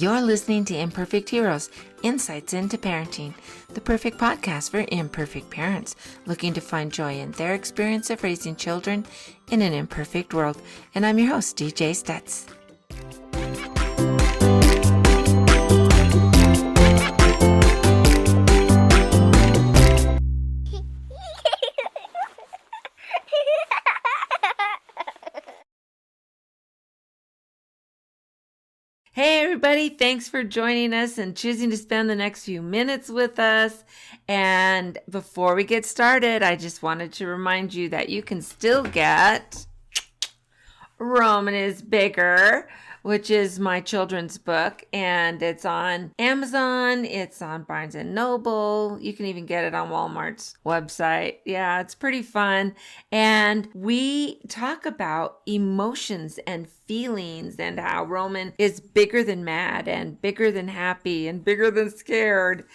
You're listening to Imperfect Heroes, Insights into Parenting, the perfect podcast for imperfect parents looking to find joy in their experience of raising children in an imperfect world. And I'm your host, DJ Stutz. Hey everybody, thanks for joining us and choosing to spend the next few minutes with us. And before we get started, I just wanted to remind you that you can still get Roman is Bigger, which is my children's book, and it's on Amazon, it's on Barnes & Noble, you can even get it on Walmart's website. Yeah, it's pretty fun, and we talk about emotions and feelings and how Roman is bigger than mad and bigger than happy and bigger than scared,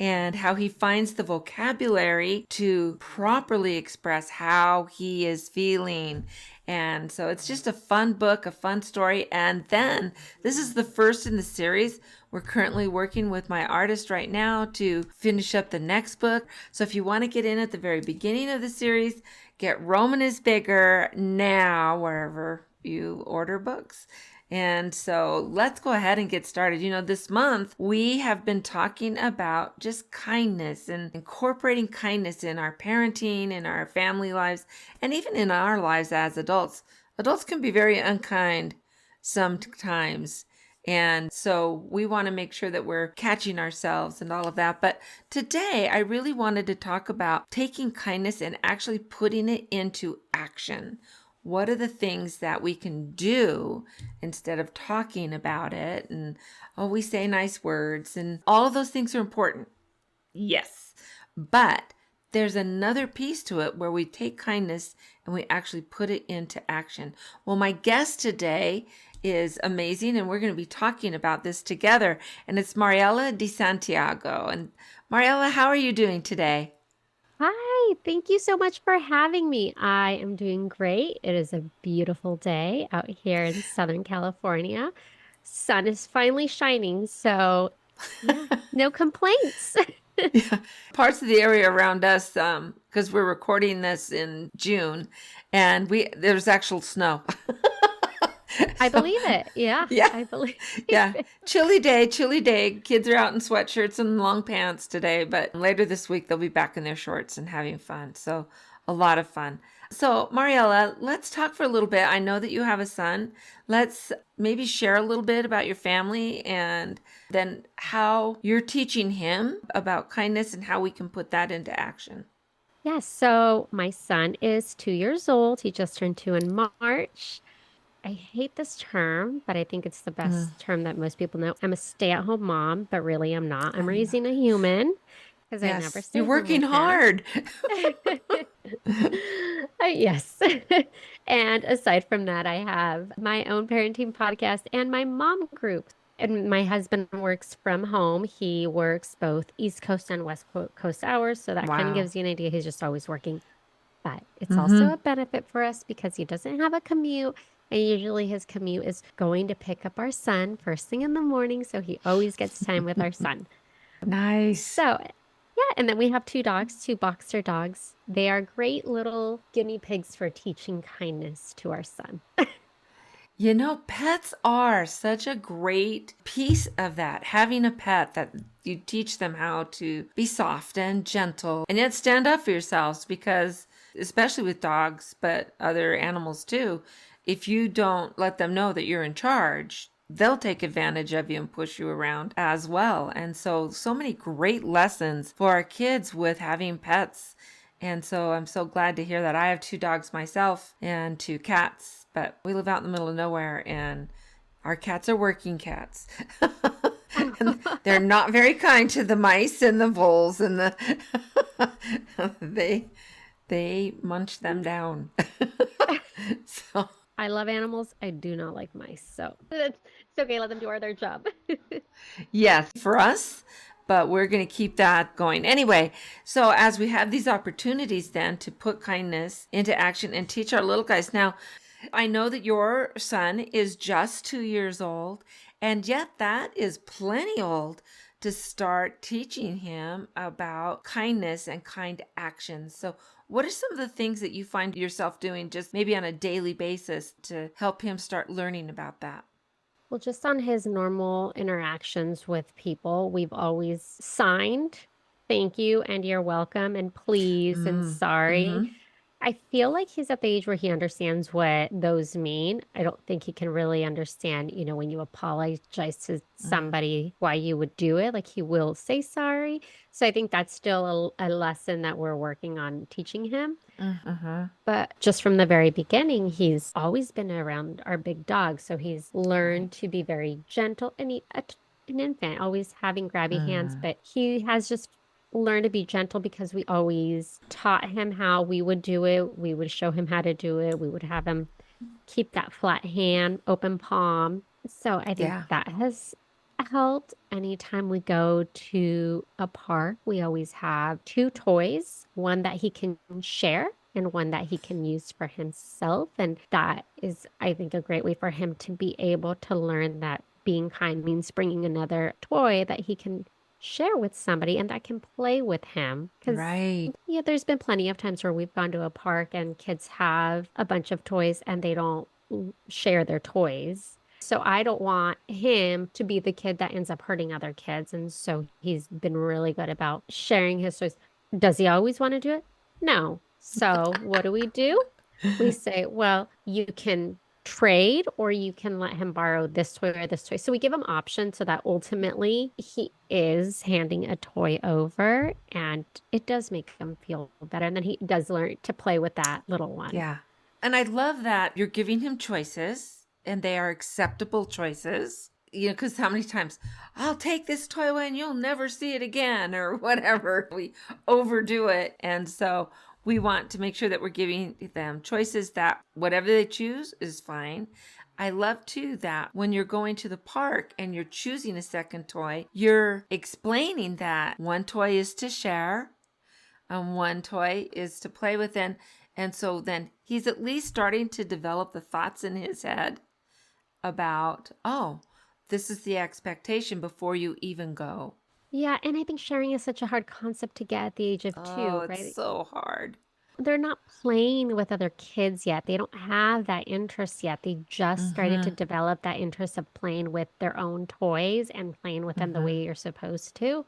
and how he finds the vocabulary to properly express how he is feeling. And so it's just a fun book, a fun story. And then this is the first in the series. We're currently working with my artist right now to finish up the next book. So if you want to get in at the very beginning of the series, get Roman is Bigger now, wherever you order books. And so let's go ahead and get started. You know, this month we have been talking about just kindness and incorporating kindness in our parenting, in our family lives, and even in our lives as adults. Adults can be very unkind sometimes. And so we want to make sure that we're catching ourselves and all of that. But today I really wanted to talk about taking kindness and actually putting it into action. What are the things that we can do instead of talking about it? And, we say nice words and all of those things are important. Yes. But there's another piece to it where we take kindness and we actually put it into action. Well, my guest today is amazing, and we're going to be talking about this together. And it's Mariela De Santiago. And Mariela, how are you doing today? Hi, thank you so much for having me. I am doing great. It is a beautiful day out here in Southern California. Sun is finally shining, so yeah, no complaints. Yeah. Parts of the area around us, because we're recording this in June, and there's actual snow. I So, believe it. Yeah, yeah, I believe yeah. it. Chilly day, chilly day. Kids are out in sweatshirts and long pants today, but later this week they'll be back in their shorts and having fun. So a lot of fun. So Mariela, let's talk for a little bit. I know that you have a son. Let's maybe share a little bit about your family and then how you're teaching him about kindness and how we can put that into action. Yes, so my son is 2 years old. He just turned 2 in March. I hate this term, but I think it's the Mm, best term that most people know. I'm a stay-at-home mom, but really I'm not. I'm I know. raising a human because I never Yes, you're stay home working with him. hard. Yes. And aside from that, I have my own parenting podcast and my mom group. And my husband works from home. He works both East Coast and Coast hours. So that kind of Wow. gives you an idea. He's just always working. But it's also Mm-hmm. a benefit for us because he doesn't have a commute. And usually his commute is going to pick up our son first thing in the morning. So he always gets time with our son. Nice. So, yeah. And then we have 2 dogs, 2 boxer dogs. They are great little guinea pigs for teaching kindness to our son. You know, pets are such a great piece of that. Having a pet that you teach them how to be soft and gentle and yet stand up for yourselves because, especially with dogs, but other animals too, if you don't let them know that you're in charge, they'll take advantage of you and push you around as well. And so many great lessons for our kids with having pets. And so I'm so glad to hear that. I have 2 dogs myself and 2 cats, but we live out in the middle of nowhere and our cats are working cats. And they're not very kind to the mice and the voles and they munch them down. So I love animals. I do not like mice. So it's okay. Let them do their job. yes, for us, but we're going to keep that going. Anyway, so as we have these opportunities then to put kindness into action and teach our little guys. Now, I know that your son is just 2 years old And yet that is plenty old to start teaching him about kindness and kind actions. So what are some of the things that you find yourself doing just maybe on a daily basis to help him start learning about that? Well, just on his normal interactions with people, we've always signed thank you and you're welcome and please and sorry. Mm-hmm. I feel like he's at the age where he understands what those mean. I don't think he can really understand, when you apologize to somebody, why you would do it. Like he will say sorry. So I think that's still a lesson that we're working on teaching him. Mm-hmm. But just from the very beginning, he's always been around our big dog. So he's Right. learned to be very gentle and an infant, always having grabby hands. Mm. But he has just learned to be gentle because we always taught him how we would do it. We would show him how to do it. We would have him keep that flat hand, open palm. So I think Yeah. that has helped. Anytime we go to a park, we always have two toys, one that he can share and one that he can use for himself. And that is, I think, a great way for him to be able to learn that being kind means bringing another toy that he can share with somebody and that can play with him. Because, Right. yeah, there's been plenty of times where we've gone to a park and kids have a bunch of toys and they don't share their toys. So I don't want him to be the kid that ends up hurting other kids. And so he's been really good about sharing his toys. Does he always want to do it? No. So what do? We say, well, you can trade or you can let him borrow this toy or this toy. So we give him options so that ultimately he is handing a toy over and it does make him feel better. And then he does learn to play with that little one. Yeah. And I love that you're giving him choices and they are acceptable choices. Because how many times I'll take this toy away and you'll never see it again or whatever. We overdo it. And so we want to make sure that we're giving them choices that whatever they choose is fine. I love too that when you're going to the park and you're choosing a second toy, you're explaining that one toy is to share and one toy is to play with. And so then he's at least starting to develop the thoughts in his head about, oh, this is the expectation before you even go. Yeah, and I think sharing is such a hard concept to get at the age of Oh, two, it's right? so hard. They're not playing with other kids yet. They don't have that interest yet. They just started to Mm-hmm. develop that interest of playing with their own toys and playing with them the Mm-hmm. way you're supposed to.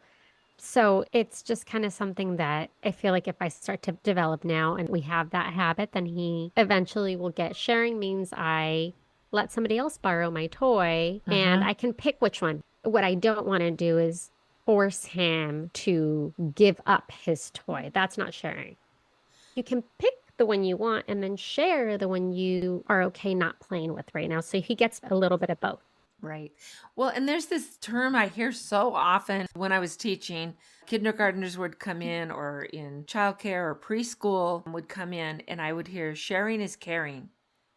So it's just kind of something that I feel like if I start to develop now and we have that habit, then he eventually will get sharing means I let somebody else borrow my toy and Mm-hmm. I can pick which one. What I don't want to do is force him to give up his toy. That's not sharing. You can pick the one you want and then share the one you are okay not playing with right now. So he gets a little bit of both. Right. Well, and there's this term I hear so often when I was teaching. Kindergartners would come in, or in childcare or preschool would come in, and I would hear sharing is caring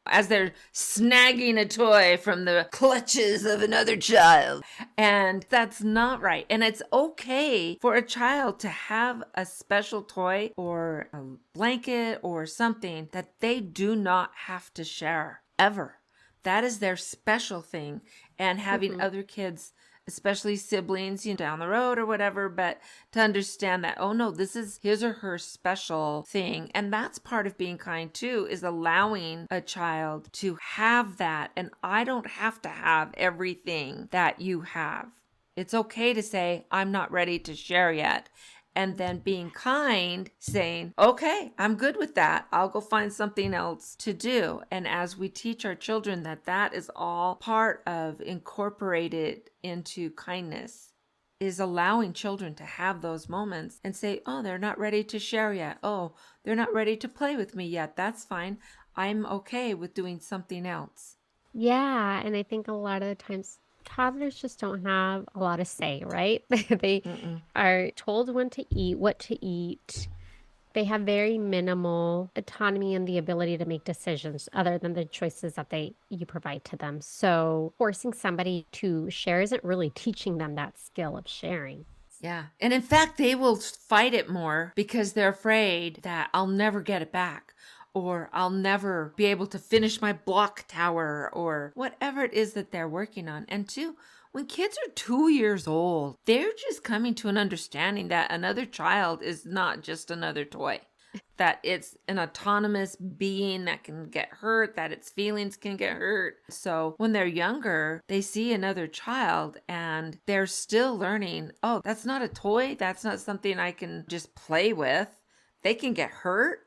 as they're snagging a toy from the clutches of another child. And that's not right. And it's okay for a child to have a special toy or a blanket or something that they do not have to share ever. That is their special thing. And having Mhm. other kids, especially siblings, down the road or whatever, but to understand that, oh no, this is his or her special thing. And that's part of being kind too, is allowing a child to have that. And I don't have to have everything that you have. It's okay to say, I'm not ready to share yet. And then being kind, saying, okay, I'm good with that. I'll go find something else to do. And as we teach our children that that is all part of incorporated into kindness, is allowing children to have those moments and say, oh, they're not ready to share yet. Oh, they're not ready to play with me yet. That's fine. I'm okay with doing something else. Yeah, and I think a lot of the times toddlers just don't have a lot of say, right? They Mm-mm. are told when to eat, what to eat. They have very minimal autonomy and the ability to make decisions other than the choices that they you provide to them. So forcing somebody to share isn't really teaching them that skill of sharing. Yeah. And in fact, they will fight it more because they're afraid that I'll never get it back. or I'll never be able to finish my block tower, or whatever it is that they're working on. And two, when kids are 2 years old, they're just coming to an understanding that another child is not just another toy, that it's an autonomous being that can get hurt, that its feelings can get hurt. So when they're younger, they see another child and they're still learning, oh, that's not a toy. That's not something I can just play with. They can get hurt.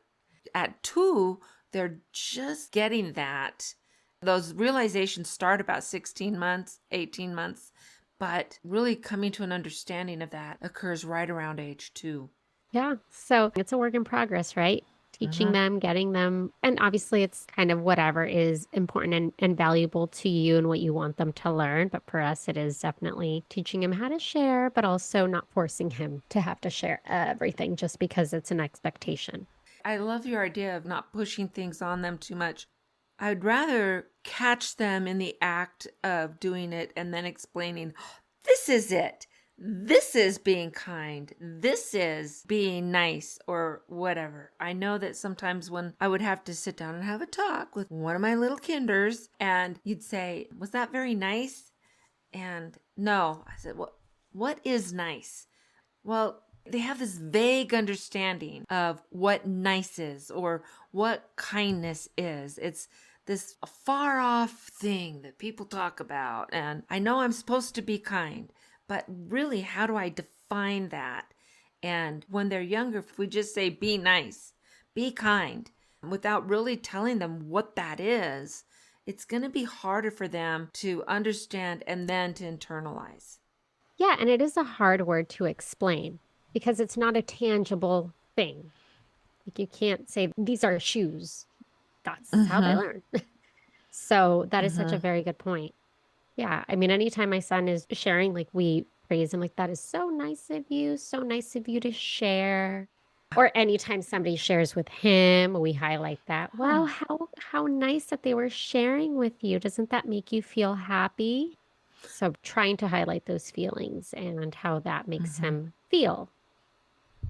At 2, they're just getting that. Those realizations start about 16 months, 18 months, but really coming to an understanding of that occurs right around age 2. Yeah. So it's a work in progress, right? Teaching them, getting them, and obviously it's kind of whatever is important and valuable to you and what you want them to learn. But for us, it is definitely teaching him how to share, but also not forcing him to have to share everything just because it's an expectation. I love your idea of not pushing things on them too much. I'd rather catch them in the act of doing it and then explaining, this is it. This is being kind. This is being nice, or whatever. I know that sometimes when I would have to sit down and have a talk with one of my little kinders, and you'd say, was that very nice? And no. I said, what is nice? Well, they have this vague understanding of what nice is or what kindness is. It's this far off thing that people talk about. And I know I'm supposed to be kind, but really, how do I define that? And when they're younger, if we just say, be nice, be kind, without really telling them what that is, it's going to be harder for them to understand and then to internalize. Yeah. And it is a hard word to explain because it's not a tangible thing. Like you can't say, these are shoes. That's how they learn. So that is such a very good point. Yeah. I mean, anytime my son is sharing, like we praise him, like, that is so nice of you. So nice of you to share. Or anytime somebody shares with him, we highlight that. Wow, how nice that they were sharing with you. Doesn't that make you feel happy? So trying to highlight those feelings and how that makes him feel.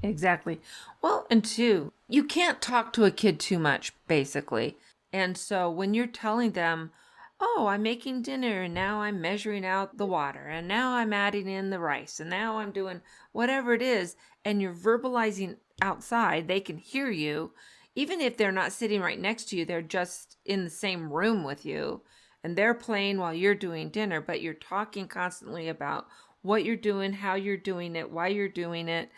Exactly. Well, and two, you can't talk to a kid too much, basically. And so when you're telling them, oh, I'm making dinner and now I'm measuring out the water and now I'm adding in the rice and now I'm doing whatever it is, and you're verbalizing outside, they can hear you. Even if they're not sitting right next to you, they're just in the same room with you and they're playing while you're doing dinner, but you're talking constantly about what you're doing, how you're doing it, why you're doing it.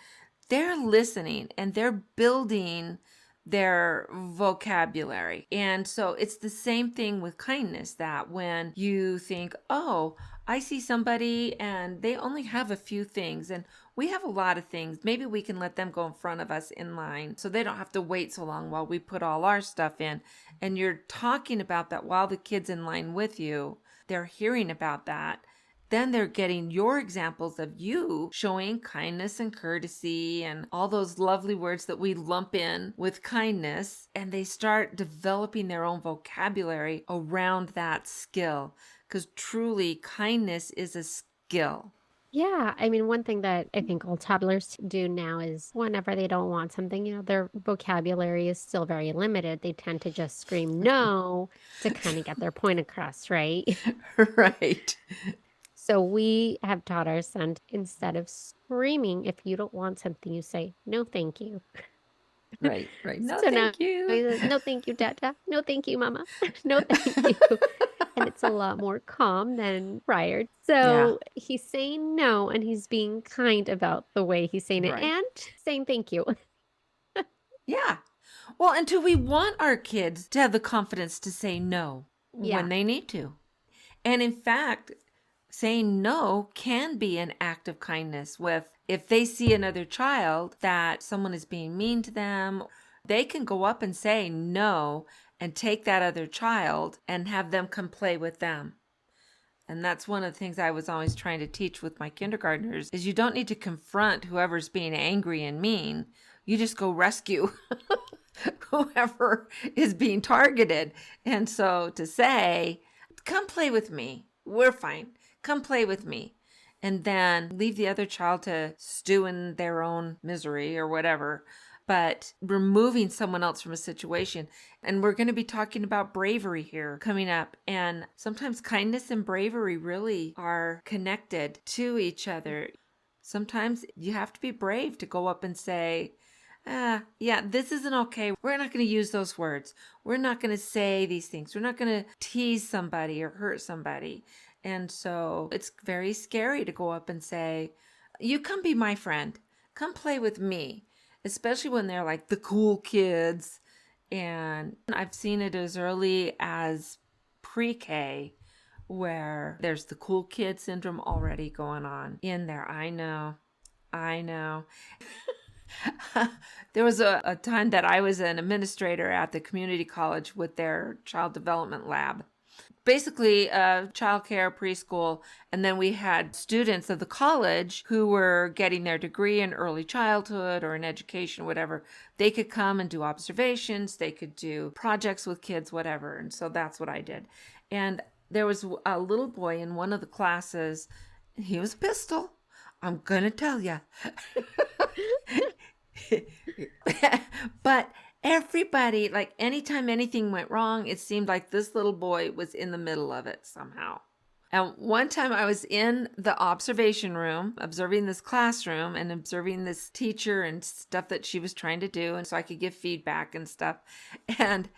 They're listening and they're building their vocabulary. And so it's the same thing with kindness, that when you think, oh, I see somebody and they only have a few things and we have a lot of things, maybe we can let them go in front of us in line so they don't have to wait so long while we put all our stuff in. And you're talking about that while the kid's in line with you, they're hearing about that. Then they're getting your examples of you showing kindness and courtesy and all those lovely words that we lump in with kindness. And they start developing their own vocabulary around that skill, because truly kindness is a skill. Yeah, I mean, one thing that I think all toddlers do now is whenever they don't want something, their vocabulary is still very limited. They tend to just scream no to kind of get their point across, right? Right. So we have taught our son, instead of screaming, if you don't want something, you say, no, thank you. Right. No, So now thank you. he says, no, thank you, Dada. No, thank you, Mama. No, thank you. And it's a lot more calm than prior. Yeah. So he's saying no, and he's being kind about the way he's saying it Right. and saying thank you. Yeah. Well, and we want our kids to have the confidence to say no Yeah. when they need to. And in fact, saying no can be an act of kindness. With if they see another child that someone is being mean to them, they can go up and say no and take that other child and have them come play with them. And that's one of the things I was always trying to teach with my kindergartners is you don't need to confront whoever's being angry and mean. You just go rescue whoever is being targeted. And so to say, come play with me. We're fine. Come play with me. And then leave the other child to stew in their own misery or whatever. but removing someone else from a situation. And we're going to be talking about bravery here coming up. And sometimes kindness and bravery really are connected to each other. Sometimes you have to be brave to go up and say, yeah, this isn't okay. We're not going to use those words. We're not going to say these things. We're not going to tease somebody or hurt somebody. And so it's very scary to go up and say, you come be my friend. Come play with me, especially when they're like the cool kids. And I've seen it as early as pre-K, where there's the cool kid syndrome already going on in there. I know. There was a time that I was an administrator at the community college with their child development lab. Basically, childcare, preschool, and then we had students of the college who were getting their degree in early childhood or in education, whatever. They could come and do observations, they could do projects with kids, whatever. And so that's what I did. And there was a little boy in one of the classes. He was a pistol. I'm going to tell you. But everybody, like anytime anything went wrong, it seemed like this little boy was in the middle of it somehow. And one time I was in the observation room, observing this classroom and observing this teacher and stuff that she was trying to do. And so I could give feedback and stuff. And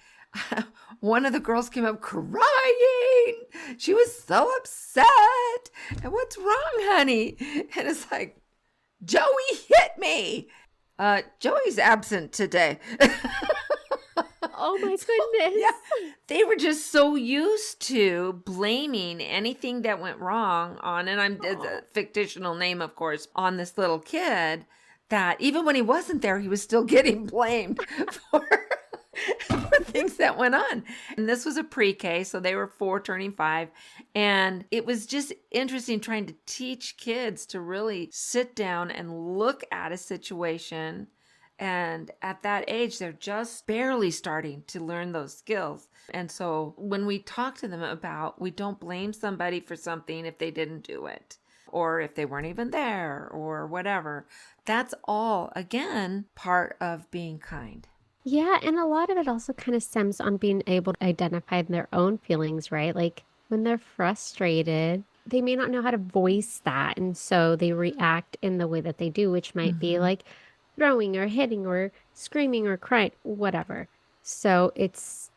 one of the girls came up crying. She was so upset. And what's wrong, honey? And it's like, Joey hit me. Joey's absent today. Oh my goodness. Yeah, they were just so used to blaming anything that went wrong on, and it's a fictional name, of course, on this little kid, that even when he wasn't there, he was still getting blamed for things that went on. And this was a pre-K, so they were 4 turning 5. And it was just interesting trying to teach kids to really sit down and look at a situation. And at that age, they're just barely starting to learn those skills. And so when we talk to them about, we don't blame somebody for something if they didn't do it, or if they weren't even there, or whatever, that's all, again, part of being kind. Yeah, and a lot of it also kind of stems on being able to identify their own feelings, right? Like when they're frustrated, they may not know how to voice that. And so they react in the way that they do, which might be like throwing or hitting or screaming or crying, whatever. So it's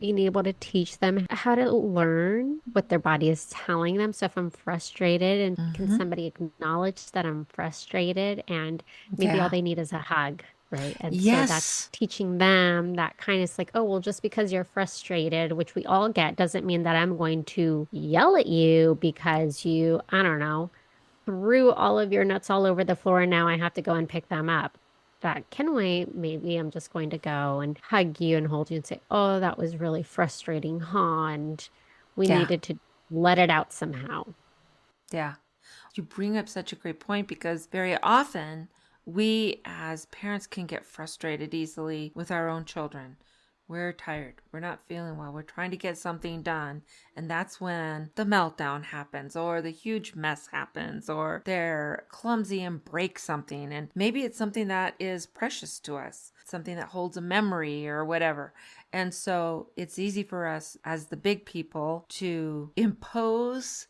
being able to teach them how to learn what their body is telling them. So if I'm frustrated, and can somebody acknowledge that I'm frustrated, and maybe all they need is a hug. Right. And so that's teaching them that kind of like, oh, well, just because you're frustrated, which we all get, doesn't mean that I'm going to yell at you because you, I don't know, threw all of your nuts all over the floor and now I have to go and pick them up. That can wait. Maybe I'm just going to go and hug you and hold you and say, oh, that was really frustrating, huh? And we needed to let it out somehow. Yeah. You bring up such a great point, because very often we as parents can get frustrated easily with our own children. We're tired. We're not feeling well. We're trying to get something done. And that's when the meltdown happens, or the huge mess happens, or they're clumsy and break something. And maybe it's something that is precious to us, something that holds a memory or whatever. And so it's easy for us as the big people to impose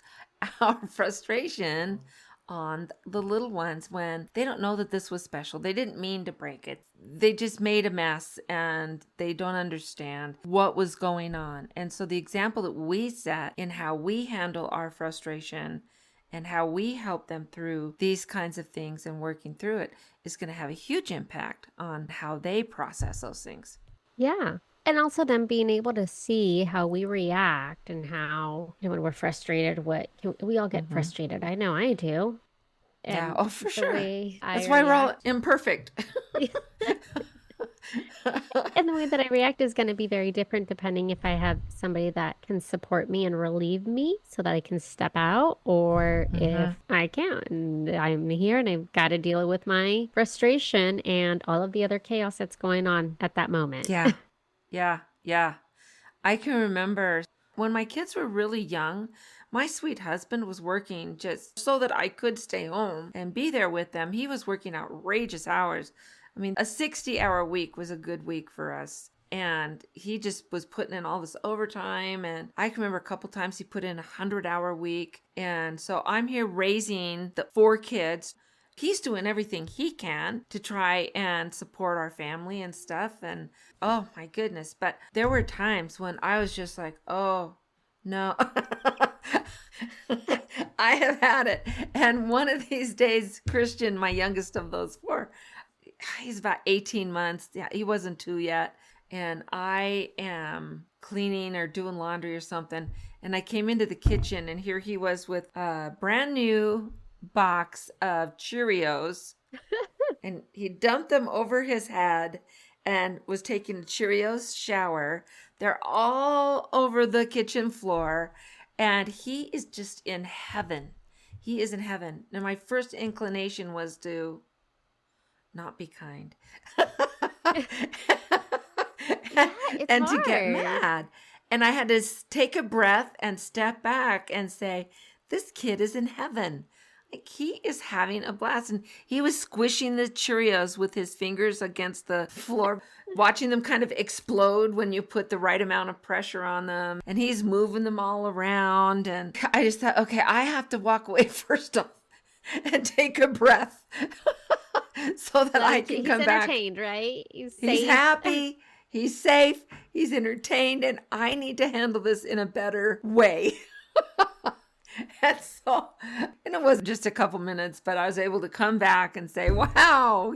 our frustration on the little ones when they don't know that this was special. They didn't mean to break it. They just made a mess and they don't understand what was going on. And so the example that we set in how we handle our frustration and how we help them through these kinds of things and working through it is going to have a huge impact on how they process those things. Yeah. And also them being able to see how we react and how, when we're frustrated, we all get frustrated. I know I do. Yeah, And oh, for sure. That's why we're all imperfect. And the way that I react is going to be very different depending if I have somebody that can support me and relieve me so that I can step out, or if I can't and I'm here and I've got to deal with my frustration and all of the other chaos that's going on at that moment. Yeah. I can remember when my kids were really young, my sweet husband was working just so that I could stay home and be there with them. He was working outrageous hours. I mean, a 60-hour week was a good week for us. And he just was putting in all this overtime. And I can remember a couple times he put in 100-hour week. And so I'm here raising the 4 kids. He's doing everything he can to try and support our family and stuff. And oh my goodness. But there were times when I was just like, oh no, I have had it. And one of these days, Christian, my youngest of those 4, he's about 18 months. Yeah, he wasn't 2 yet. And I am cleaning or doing laundry or something. And I came into the kitchen and here he was with a brand new box of Cheerios. And he dumped them over his head and was taking a Cheerios shower. They're all over the kitchen floor. And he is just in heaven. He is in heaven. And my first inclination was to not be kind. And hard. To get mad. And I had to take a breath and step back and say, this kid is in heaven. Like, he is having a blast. And he was squishing the Cheerios with his fingers against the floor, watching them kind of explode when you put the right amount of pressure on them. And he's moving them all around. And I just thought, okay, I have to walk away first off and take a breath so that I can come back. He's entertained, right? He's happy. He's safe. He's entertained. And I need to handle this in a better way. And it wasn't just a couple minutes, but I was able to come back and say, wow,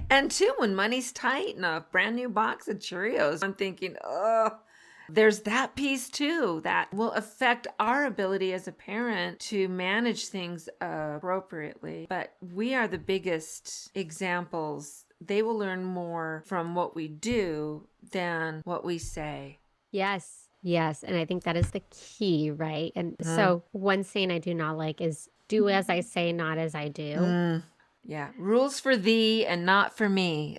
And too, when money's tight and a brand new box of Cheerios, I'm thinking, oh, there's that piece too that will affect our ability as a parent to manage things appropriately. But we are the biggest examples. They will learn more from what we do than what we say. Yes. Yes. And I think that is the key, right? And so one saying I do not like is do as I say, not as I do. Yeah. Rules for thee and not for me.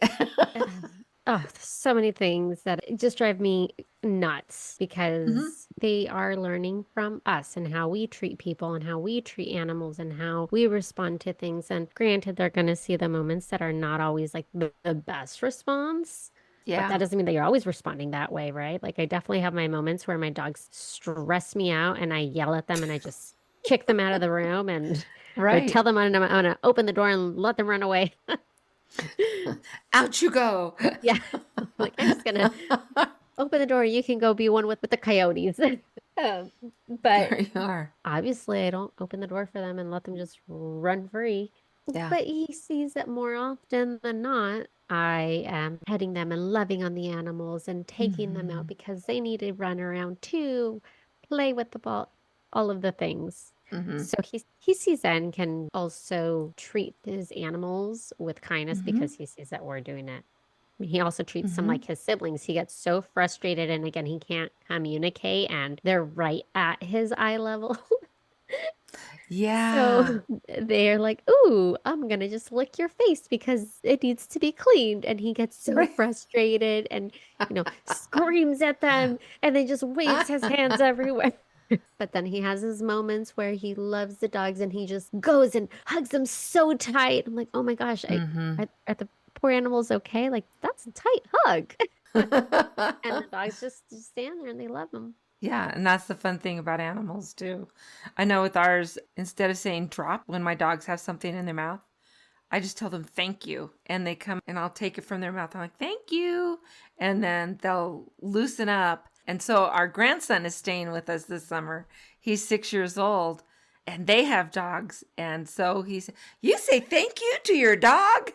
Oh, so many things that just drive me nuts because they are learning from us and how we treat people and how we treat animals and how we respond to things. And granted, they're going to see the moments that are not always like the best response. Yeah. But that doesn't mean that you're always responding that way, right? Like I definitely have my moments where my dogs stress me out and I yell at them and I just kick them out of the room and I tell them I'm going to open the door and let them run away. Out you go. Yeah. Like I'm just going to open the door. You can go be one with the coyotes. But there you are. Obviously I don't open the door for them and let them just run free. Yeah. But he sees that more often than not. I am petting them and loving on the animals and taking them out because they need to run around too, play with the ball, all of the things. So he sees that and can also treat his animals with kindness because he sees that we're doing it. He also treats them like his siblings. He gets so frustrated and again, he can't communicate and they're right at his eye level. Yeah. So they're like, ooh, I'm going to just lick your face because it needs to be cleaned. And he gets so frustrated and, screams at them and then just waves his hands everywhere. But then he has his moments where he loves the dogs and he just goes and hugs them so tight. I'm like, oh my gosh, are the poor animals okay? Like, that's a tight hug. And the dogs just stand there and they love him. Yeah, and that's the fun thing about animals, too. I know with ours, instead of saying drop when my dogs have something in their mouth, I just tell them thank you. And they come and I'll take it from their mouth. I'm like, thank you. And then they'll loosen up. And so our grandson is staying with us this summer. He's 6 years old and they have dogs. And so he's, you say thank you to your dog?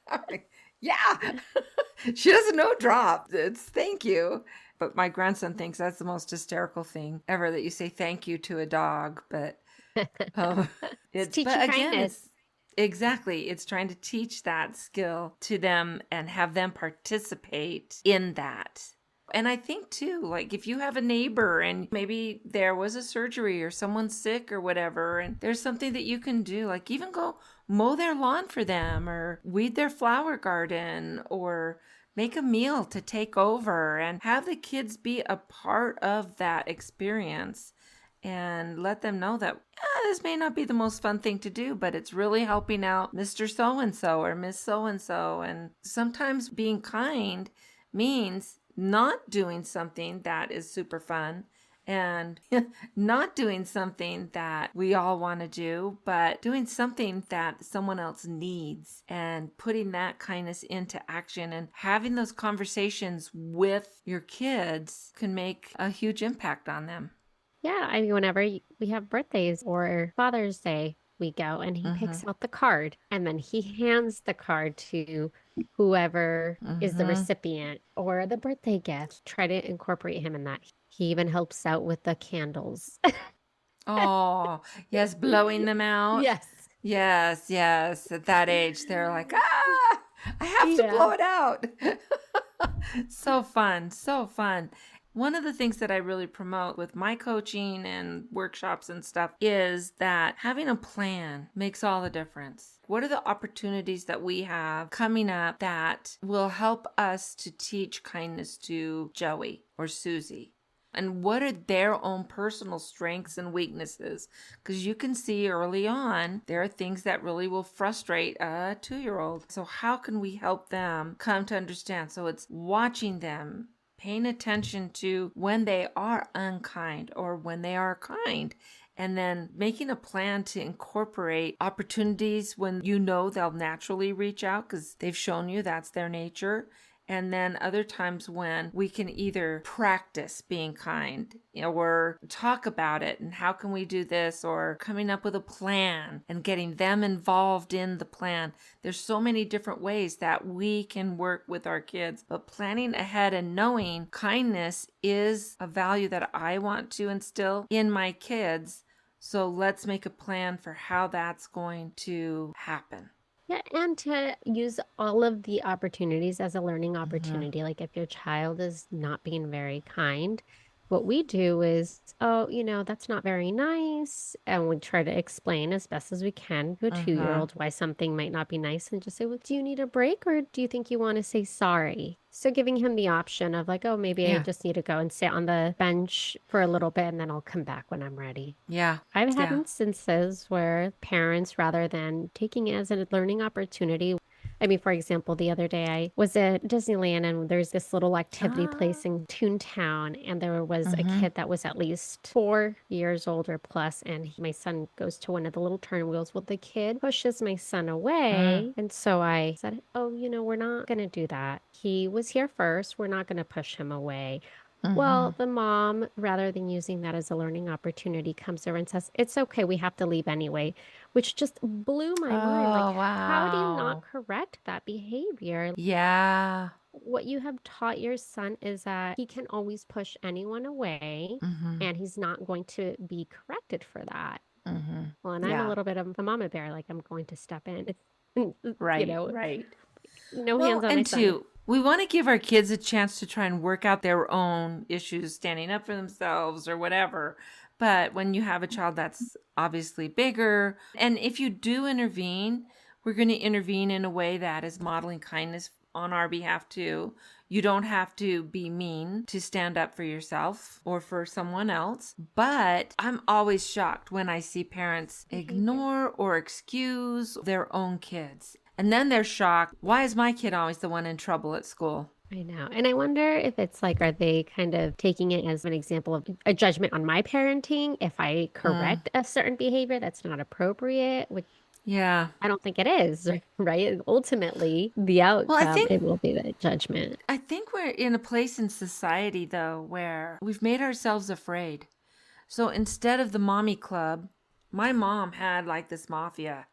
I'm like, yeah. She doesn't know drop. It's thank you. But my grandson thinks that's the most hysterical thing ever, that you say thank you to a dog. But it's teaching kindness. Exactly. It's trying to teach that skill to them and have them participate in that. And I think too, like if you have a neighbor and maybe there was a surgery or someone's sick or whatever, and there's something that you can do, like even go mow their lawn for them or weed their flower garden or make a meal to take over and have the kids be a part of that experience and let them know that this may not be the most fun thing to do, but it's really helping out Mr. So-and-so or Miss So-and-so. And sometimes being kind means not doing something that is super fun and not doing something that we all want to do, but doing something that someone else needs and putting that kindness into action and having those conversations with your kids can make a huge impact on them. Yeah, I mean, whenever we have birthdays or Father's Day, we go and he Mm-hmm. picks out the card and then he hands the card to whoever is the Mm-hmm. recipient or the birthday gift. Try to incorporate him in that. He even helps out with the candles. Oh, yes, blowing them out. Yes. Yes, yes. At that age, they're like, I have to Yeah. blow it out. So fun, so fun. One of the things that I really promote with my coaching and workshops and stuff is that having a plan makes all the difference. What are the opportunities that we have coming up that will help us to teach kindness to Joey or Susie? And what are their own personal strengths and weaknesses? Because you can see early on, there are things that really will frustrate a 2-year-old. So how can we help them come to understand? So it's watching them, paying attention to when they are unkind or when they are kind, and then making a plan to incorporate opportunities when you know they'll naturally reach out because they've shown you that's their nature. And then other times when we can either practice being kind or talk about it and how can we do this, or coming up with a plan and getting them involved in the plan. There's so many different ways that we can work with our kids, but planning ahead and knowing kindness is a value that I want to instill in my kids. So let's make a plan for how that's going to happen. Yeah, and to use all of the opportunities as a learning Mm-hmm. opportunity. Like if your child is not being very kind, what we do is, oh, that's not very nice. And we try to explain as best as we can to a Mm-hmm. 2-year-old why something might not be nice and just say, well, do you need a break or do you think you want to say sorry? So giving him the option of like, oh, maybe I Yeah. just need to go and sit on the bench for a little bit and then I'll come back when I'm ready. Yeah. I've had Yeah. instances where parents, rather than taking it as a learning opportunity, I mean, for example, the other day I was at Disneyland and there's this little activity Ah. place in Toontown, and there was a Mm-hmm. kid that was at least 4 years old or plus, and my son goes to one of the little turn wheels. Well, the kid pushes my son Mm. away, and so I said, "Oh, we're not going to do that. He was here first. We're not going to push him away." Mm-hmm. Well, the mom, rather than using that as a learning opportunity, comes over and says, "It's okay, we have to leave anyway," which just blew my mind. Like, Oh, how do you not wow. correct that behavior? Yeah. What you have taught your son is that he can always push anyone away Mm-hmm. and he's not going to be corrected for that. Mm-hmm. Well, and I'm a Yeah. little bit of a mama bear, like, I'm going to step in, you Right. know, Right. no hands Well, on my and son. two, we want to give our kids a chance to try and work out their own issues, standing up for themselves or whatever. But when you have a child that's obviously bigger, and if you do intervene, we're going to intervene in a way that is modeling kindness on our behalf too. You don't have to be mean to stand up for yourself or for someone else. But I'm always shocked when I see parents Behavior. ignore or excuse their own kids. And then they're shocked. Why is my kid always the one in trouble at school? I know. And I wonder if it's like, are they kind of taking it as an example of a judgment on my parenting if I Mm, correct a certain behavior that's not appropriate, which yeah. I don't think it is, right? Ultimately, the Well, I outcome, think it will be the judgment. I think we're in a place in society though where we've made ourselves afraid. So instead of the mommy club, my mom had like this mafia.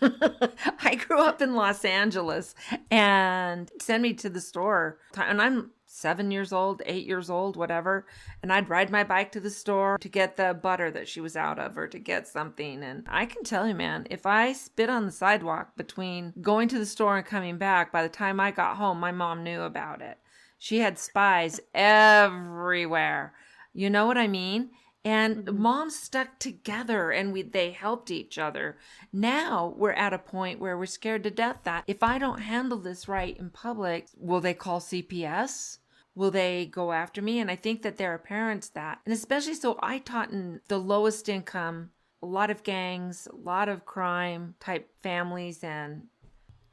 I grew up in Los Angeles and send me to the store. And I'm 7 years old, 8 years old, whatever. And I'd ride my bike to the store to get the butter that she was out of or to get something. And I can tell you, man, if I spit on the sidewalk between going to the store and coming back, by the time I got home, my mom knew about it. She had spies everywhere. You know what I mean? And Mhm. moms stuck together and they helped each other. Now we're at a point where we're scared to death that if I don't handle this right in public, will they call CPS? Will they go after me? And I think that there are parents that, and especially so I taught in the lowest income, a lot of gangs, a lot of crime type families, and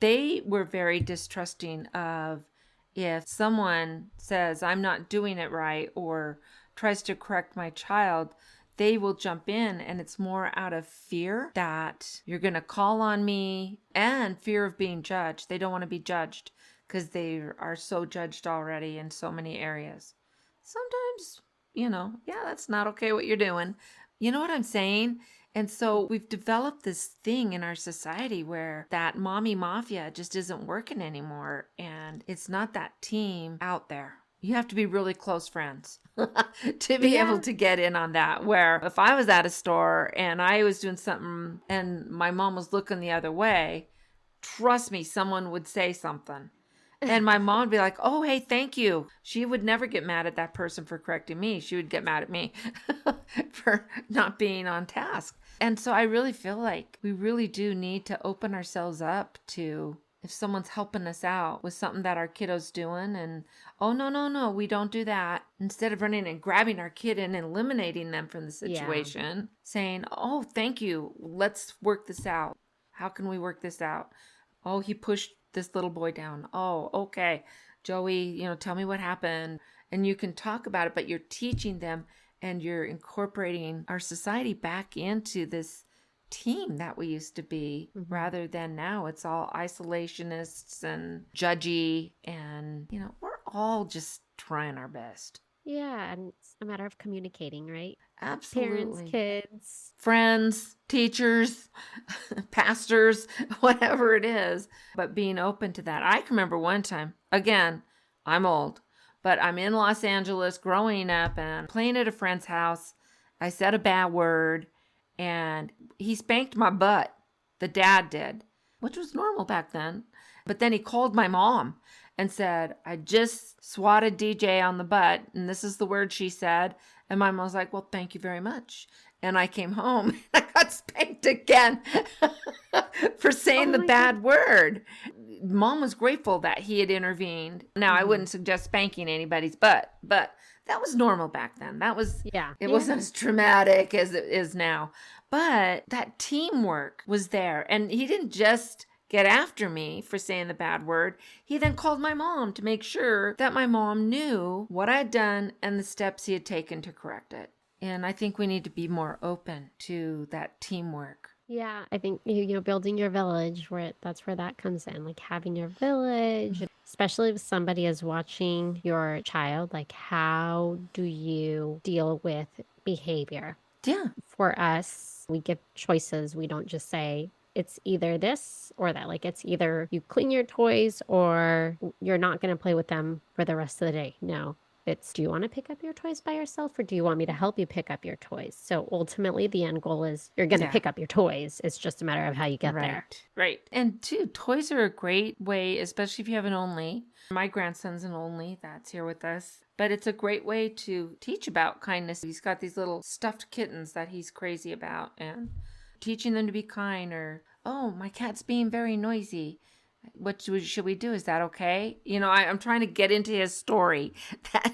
they were very distrusting of if someone says, I'm not doing it right, or tries to correct my child, they will jump in, and it's more out of fear that you're going to call on me and fear of being judged. They don't want to be judged because they are so judged already in so many areas. Sometimes, yeah, that's not okay what you're doing. You know what I'm saying? And so we've developed this thing in our society where that mommy mafia just isn't working anymore. And it's not that team out there. You have to be really close friends to be able to get in on that. Where if I was at a store and I was doing something and my mom was looking the other way, trust me, someone would say something. And my mom would be like, oh, hey, thank you. She would never get mad at that person for correcting me. She would get mad at me for not being on task. And so I really feel like we really do need to open ourselves up to if someone's helping us out with something that our kiddo's doing and, oh, no, we don't do that. Instead of running and grabbing our kid and eliminating them from the situation, saying, oh, thank you. Let's work this out. How can we work this out? Oh, he pushed this little boy down. Oh, okay. Joey, tell me what happened. And you can talk about it, but you're teaching them and you're incorporating our society back into this team that we used to be, rather than now it's all isolationists and judgy. And, we're all just trying our best. Yeah, and it's a matter of communicating, right? Absolutely. Parents, kids, friends, teachers, pastors, whatever it is, but being open to that. I can remember one time, again, I'm old, but I'm in Los Angeles growing up and playing at a friend's house. I said a bad word and he spanked my butt. The dad did, which was normal back then. But then he called my mom and said, I just swatted DJ on the butt, and this is the word she said. And my mom was like, well, thank you very much. And I came home and I got spanked again for saying the bad word. Mom was grateful that he had intervened. Now, I wouldn't suggest spanking anybody's butt, but that was normal back then. That was, it wasn't as traumatic as it is now. But that teamwork was there. And he didn't just get after me for saying the bad word. He then called my mom to make sure that my mom knew what I had done and the steps he had taken to correct it. And I think we need to be more open to that teamwork. Yeah, I think building your village, that's where that comes in, like having your village, especially if somebody is watching your child, like how do you deal with behavior? Yeah. For us, we give choices. We don't just say it's either this or that. Like it's either you clean your toys or you're not going to play with them for the rest of the day. No. It's, do you want to pick up your toys by yourself or do you want me to help you pick up your toys? So ultimately, the end goal is you're going to pick up your toys. It's just a matter of how you get there. Right. And too, toys are a great way, especially if you have an only. My grandson's an only that's here with us. But it's a great way to teach about kindness. He's got these little stuffed kittens that he's crazy about and teaching them to be kind, or, oh, my cat's being very noisy. What should we do? Is that okay? I'm trying to get into his story that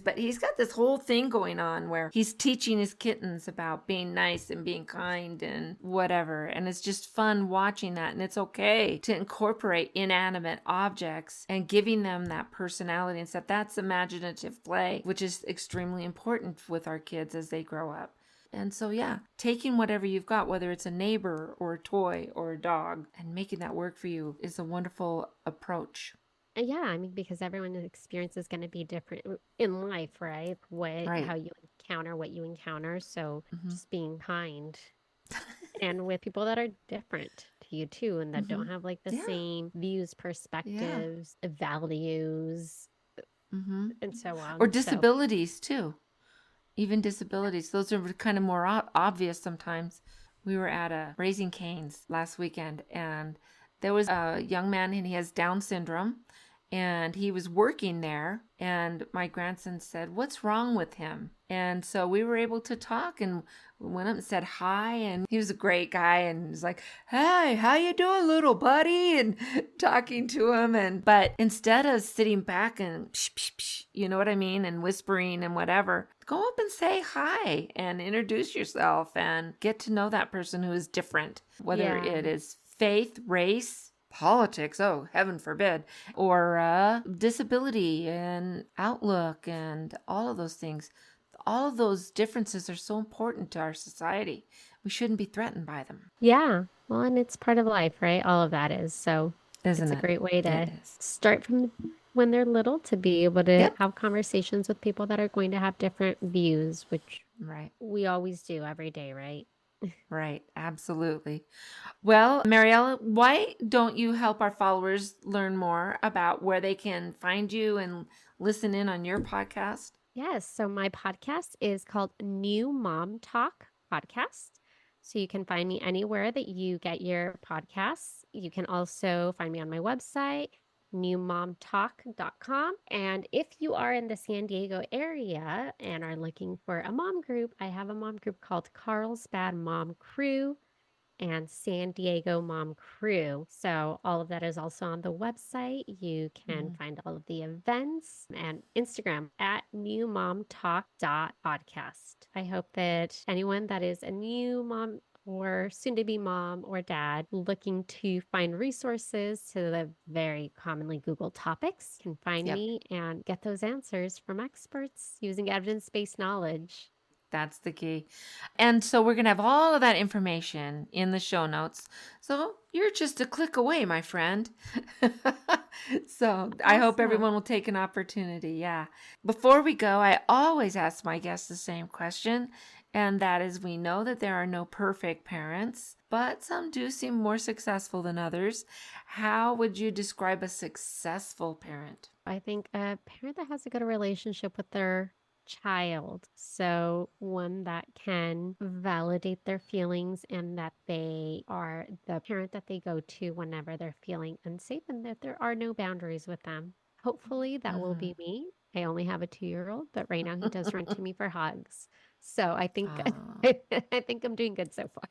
but he's got this whole thing going on where he's teaching his kittens about being nice and being kind and whatever. And it's just fun watching that. And it's okay to incorporate inanimate objects and giving them that personality and stuff. That's imaginative play, which is extremely important with our kids as they grow up. And so, taking whatever you've got, whether it's a neighbor or a toy or a dog, and making that work for you is a wonderful approach. Yeah, I mean, because everyone's experience is going to be different in life, right? How you encounter what you encounter. So just being kind and with people that are different to you too, and that don't have like the same views, perspectives, values, and so on. Or disabilities too. Even disabilities. Those are kind of more obvious sometimes. We were at a Raising Cane's last weekend, and there was a young man, and he has Down syndrome, and he was working there. And my grandson said, "What's wrong with him?" And so we were able to talk, and we went up and said hi. And he was a great guy, and was like, "Hey, how you doing, little buddy?" And talking to him. But instead of sitting back and psh, psh, psh, you know what I mean, and whispering and whatever, go up and say hi and introduce yourself and get to know that person who is different, whether it is faith, race, politics, oh, heaven forbid, or disability and outlook and all of those things. All of those differences are so important to our society. We shouldn't be threatened by them. Yeah. Well, and it's part of life, right? All of that is. So Isn't it's a it? great way It to is. start from when they're little to be able to Yep. have conversations with people that are going to have different views, which Right. we always do every day, right? Right. Absolutely. Well, Mariela, why don't you help our followers learn more about where they can find you and listen in on your podcast? Yes. So my podcast is called New Mom Talk Podcast. So you can find me anywhere that you get your podcasts. You can also find me on my website, newmomtalk.com. And if you are in the San Diego area and are looking for a mom group, I have a mom group called Carlsbad Mom Crew and San Diego Mom Crew. So all of that is also on the website. You can find all of the events and Instagram at newmomtalk.podcast. I hope that anyone that is a new mom or soon to be mom or dad looking to find resources to the very commonly Googled topics can find Yep. me and get those answers from experts using evidence-based knowledge. That's the key. And so we're going to have all of that information in the show notes. So you're just a click away, my friend. So I hope Awesome. everyone will take an opportunity. Yeah. Before we go, I always ask my guests the same question. And that is, we know that there are no perfect parents, but some do seem more successful than others. How would you describe a successful parent? I think a parent that has a good relationship with their child. So one that can validate their feelings and that they are the parent that they go to whenever they're feeling unsafe and that there are no boundaries with them. Hopefully that will be me. I only have a 2-year-old, but right now he does run to me for hugs. So I think Oh. I think I'm doing good so far.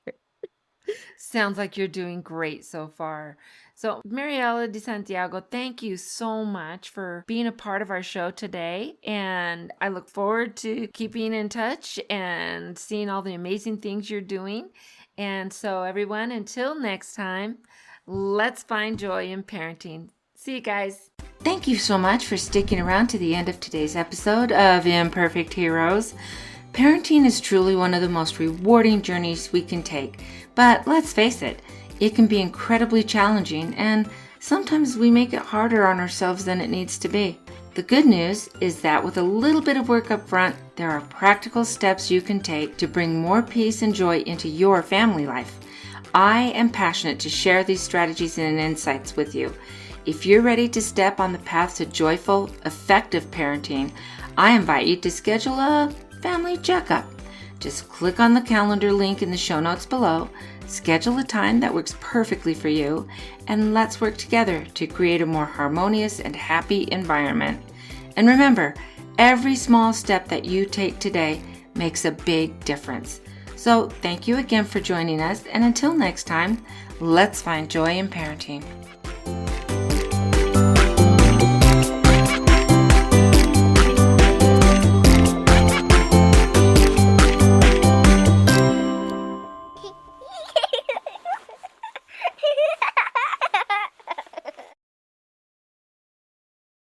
Sounds like you're doing great so far. So, Mariela De Santiago, thank you so much for being a part of our show today. And I look forward to keeping in touch and seeing all the amazing things you're doing. And so, everyone, until next time, let's find joy in parenting. See you guys. Thank you so much for sticking around to the end of today's episode of Imperfect Heroes. Parenting is truly one of the most rewarding journeys we can take, but let's face it, it can be incredibly challenging, and sometimes we make it harder on ourselves than it needs to be. The good news is that with a little bit of work up front, there are practical steps you can take to bring more peace and joy into your family life. I am passionate to share these strategies and insights with you. If you're ready to step on the path to joyful, effective parenting, I invite you to schedule a family checkup. Just click on the calendar link in the show notes below, schedule a time that works perfectly for you, and let's work together to create a more harmonious and happy environment. And remember, every small step that you take today makes a big difference. So thank you again for joining us, and until next time, let's find joy in parenting.